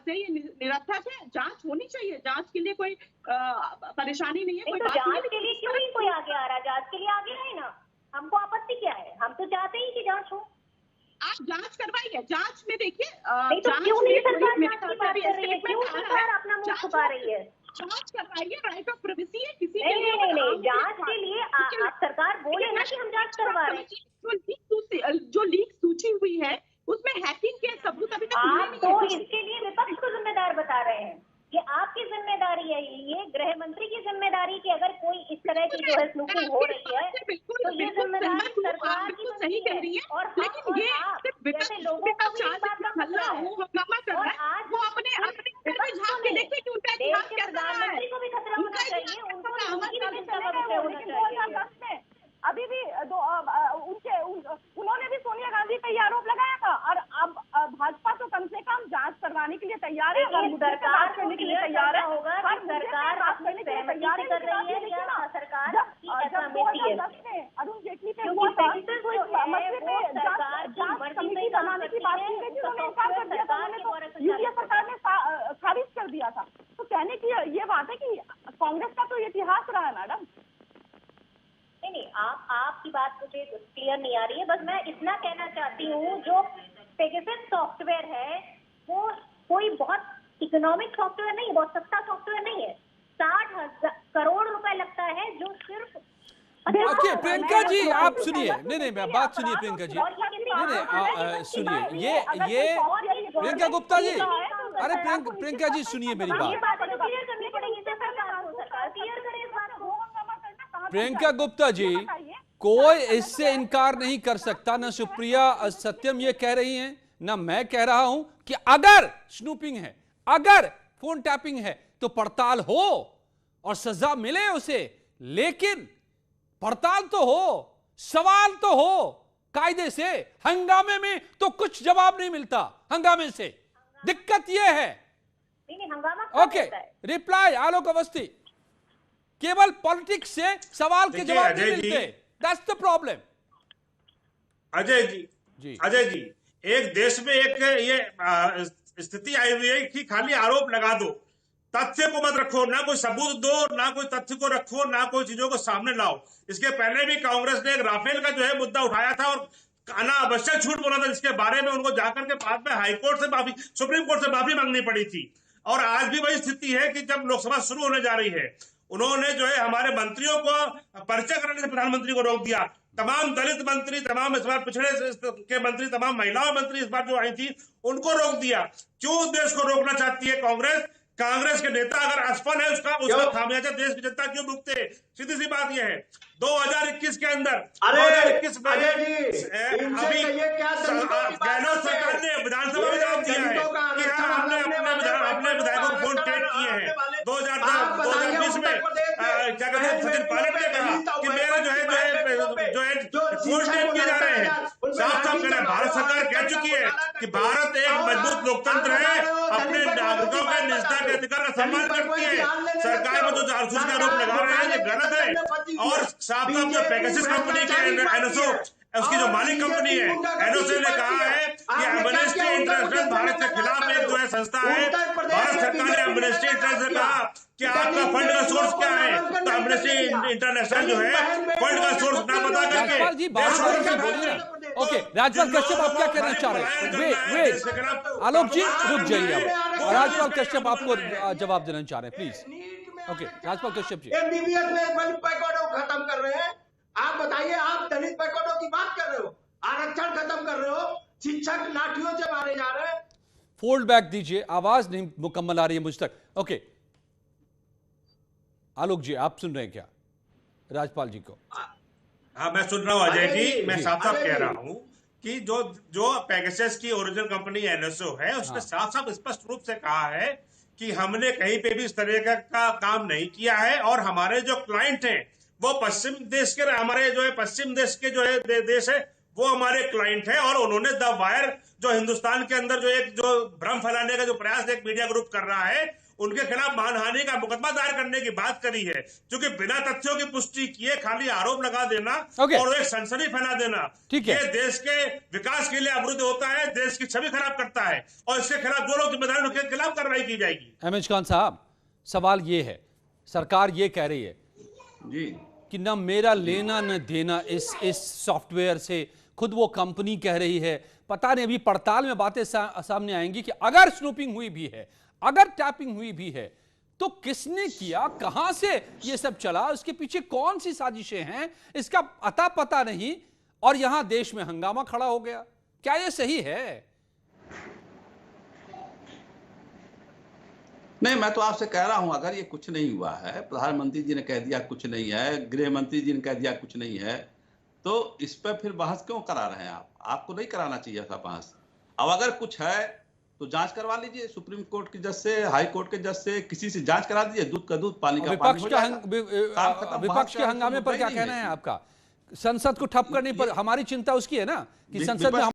करते हैं, ये निरर्थक है। जांच होनी चाहिए, जांच के लिए कोई परेशानी नहीं है। कोई तो जांच के लिए क्यों नहीं कोई आगे आ रहा? जांच के लिए आगे आए ना, हमको आपत्ति क्या है? हम तो चाहते ही कि जांच हो। आप जांच करवाइए। जांच में देखिए तो क्यों नहीं सरकार जांच की बात कर रही है? क्यों सरकार अपना मुंह छुपा रही है? जांच करवाइए, राइट ऑफ प्राइवेसी है किसी के लिए। नहीं, जांच के लिए आप सरकार बोले ना कि हम जांच करवा रहे हैं। जो लीक सूची हुई है उसमें हैकिंग के सबूत अभी तक आप तो इसके लिए विपक्ष को जिम्मेदार बता रहे हैं। ये आपकी जिम्मेदारी है, ये गृह मंत्री की जिम्मेदारी की अगर कोई इस तरह की जो है स्नूपिंग हो रही है तो ये जिम्मेदारी सरकार की सही कह रही है। और लेकिन ये जैसे लोगों को भी इस बात का खतरा है और आज वो अपने देश के प्रधानमंत्री को भी खतरा होना चाहिए, उनकी भी चिंता का विषय होना चाहिए। अभी भी उन्होंने भी सोनिया गांधी पे आरोप लगाया था और अब भाजपा तो कम से कम जांच करवाने के लिए तैयार है, सरकार करने के लिए तैयार होगा। सरकार अपनी तैयारी कर रही है या सरकार की ऐसा समिति है? अरुण जेटली पे जांच कमेटी बनाने की बात की गई थी, उन्होंने इनकार कर दिया था। यूपीए सरकार ने खारिज कर दिया था। तो कहने की ये बात है कि कांग्रेस का तो इतिहास रहा है मैडम। नहीं, आपकी बात मुझे क्लियर नहीं आ रही है। बस मैं इतना कहना चाहती हूँ, जो पेगासस सॉफ्टवेयर है वो कोई बहुत इकोनॉमिक सॉफ्टवेयर नहीं है, बहुत सस्ता सॉफ्टवेयर नहीं है। 60,000 करोड़ रुपए लगता है, जो सिर्फ ओके प्रियंका जी आप सुनिए, नहीं बात सुनिए प्रियंका जी, नहीं सुनिए, ये प्रियंका गुप्ता जी, अरे प्रियंका जी सुनिए मेरी बात। प्रियंका गुप्ता जी, कोई इससे इनकार नहीं कर सकता, ना सुप्रिया सत्यम ये कह रही हैं, ना मैं कह रहा हूं कि अगर स्नूपिंग है, अगर फोन टैपिंग है तो पड़ताल हो और सजा मिले उसे, लेकिन पड़ताल तो हो, सवाल तो हो कायदे से। हंगामे में तो कुछ जवाब नहीं मिलता, हंगामे से दिक्कत यह है। ओके, रिप्लाई आलोक अवस्थी, केवल पॉलिटिक्स से सवाल के जवाब नहीं मिलते, that's the problem. Ajay ji, एक देश में एक ये स्थिति आई हुई है कि खाली आरोप लगा दो, तथ्य को मत रखो, ना कोई सबूत दो, ना कोई तथ्य को रखो, ना कोई चीजों को सामने लाओ। इसके पहले भी कांग्रेस ने एक राफेल का जो है मुद्दा उठाया था और अनावश्यक झूठ बोला था, जिसके बारे में उनको जाकर के बाद में हाईकोर्ट से माफी, सुप्रीम कोर्ट से माफी मांगनी पड़ी थी। और आज भी वही स्थिति है कि जब लोकसभा शुरू होने जा रही है, उन्होंने जो है हमारे मंत्रियों को परिचय कराने से प्रधानमंत्री को रोक दिया। तमाम दलित मंत्री, तमाम इस बार पिछड़े के मंत्री, तमाम महिला मंत्री इस बार जो आई थी उनको रोक दिया। क्यों देश को रोकना चाहती है कांग्रेस? कांग्रेस के नेता अगर असफल है, उसका खामियाजा देश की जनता क्यों भुगते? सीधी सी बात यह है। 2021 के अंदर 2021 में अभी गहलोत सरकार ने विधानसभा में जवाब दिया है कि हमने अपने विधायकों को फोन टैप किए हैं। 2020 में क्या कहते हैं, सचिन पायलट ने कहा कि मेरे जो है फोन टैप किए जा रहे हैं। साफ साफ कह रहे हैं, भारत सरकार कह चुकी है कि भारत एक मजबूत लोकतंत्र है, अपने नागरिकों के निजता के अधिकार का सम्मान करती है। सरकार में जो जासूसी का आरोप लगा रहे हैं ये गलत है। और साफ साफ जो पेगासस कंपनी के एनएसओ, उसकी जो मालिक कंपनी है एनओसी ने कहा है कि एम्नेस्टी इंटरनेशनल भारत के खिलाफ एक जो है संस्था है। भारत सरकार ने एम्नेस्टी इंटरनेशनल से कहा कि आपका फंड का सोर्स क्या है, तो एम्नेस्टी इंटरनेशनल जो है फंड का सोर्स ना पता करके। ओके राजपाल कश्यप आप क्या कहना चाह रहे हैं? वे आलोक जी रुक जाइए अब, और राजपाल कश्यप आपको जवाब देना चाह रहे हैं, please. Okay Rajpal Kashyap ji, MBBS में दलित पैकेटों को खत्म कर रहे हैं। आप बताइए, आप दलित पैकेटों की बात कर रहे हो, आरक्षण खत्म कर रहे हो, शिक्षक लाठियों से मारे जा रहे हैं। फोल्ड बैक दीजिए, आवाज नहीं मुकम्मल आ रही है मुझ तक। ओके आलोक जी आप सुन रहे हैं क्या राजपाल जी को? हाँ मैं सुन रहा हूँ अजय जी। मैं साफ साफ कह रहा हूँ कि जो पेगासस की ओरिजिनल कंपनी एनएसओ है, उसने साफ साफ स्पष्ट रूप से कहा है कि हमने कहीं पे भी इस तरह का काम नहीं किया है, और हमारे जो क्लाइंट हैं वो पश्चिम देश के, हमारे जो है पश्चिम देश के जो है देश है वो हमारे क्लाइंट है। और उन्होंने द वायर जो हिंदुस्तान के अंदर जो भ्रम फैलाने का जो प्रयास एक मीडिया ग्रुप कर रहा है, उनके खिलाफ मानहानि का मुकदमा दायर करने की बात करी है, क्योंकि बिना तथ्यों की पुष्टि किए खाली आरोप लगा देना और एक सनसनी फैला देना, ये देश के विकास के लिए अवरुद्ध होता है, देश की छवि खराब करता है, और इसके खिलाफ जो लोग जिम्मेदार हैं उनके खिलाफ कार्रवाई की जाएगी। अहमद खान साहब, सवाल ये है, सरकार ये कह रही है जी कि न मेरा लेना न देना इस सॉफ्टवेयर से, खुद वो कंपनी कह रही है। पता नहीं, अभी पड़ताल में बातें सामने आएंगी कि अगर स्नूपिंग हुई भी है, अगर टैपिंग हुई भी है, तो किसने किया, कहां से ये सब चला, उसके पीछे कौन सी साजिशें हैं, इसका अता पता नहीं, और यहां देश में हंगामा खड़ा हो गया। क्या ये सही है? नहीं, मैं तो आपसे कह रहा हूं, अगर ये कुछ नहीं हुआ है, प्रधानमंत्री जी ने कह दिया कुछ नहीं है, गृह मंत्री जी ने कह दिया कुछ नहीं है, तो इस पर फिर बहस क्यों करा रहे हैं आप? आपको नहीं कराना चाहिए था बहस। अब अगर कुछ है तो जांच करवा लीजिए, सुप्रीम कोर्ट के जज से, हाई कोर्ट के जज से, किसी से जांच करा दीजिए। दूध का दूध, पानी का पानी हो जाएगा। विपक्ष के हंगामे पर क्या कहना है आपका? संसद को ठप करने पर हमारी चिंता उसकी है ना कि संसद में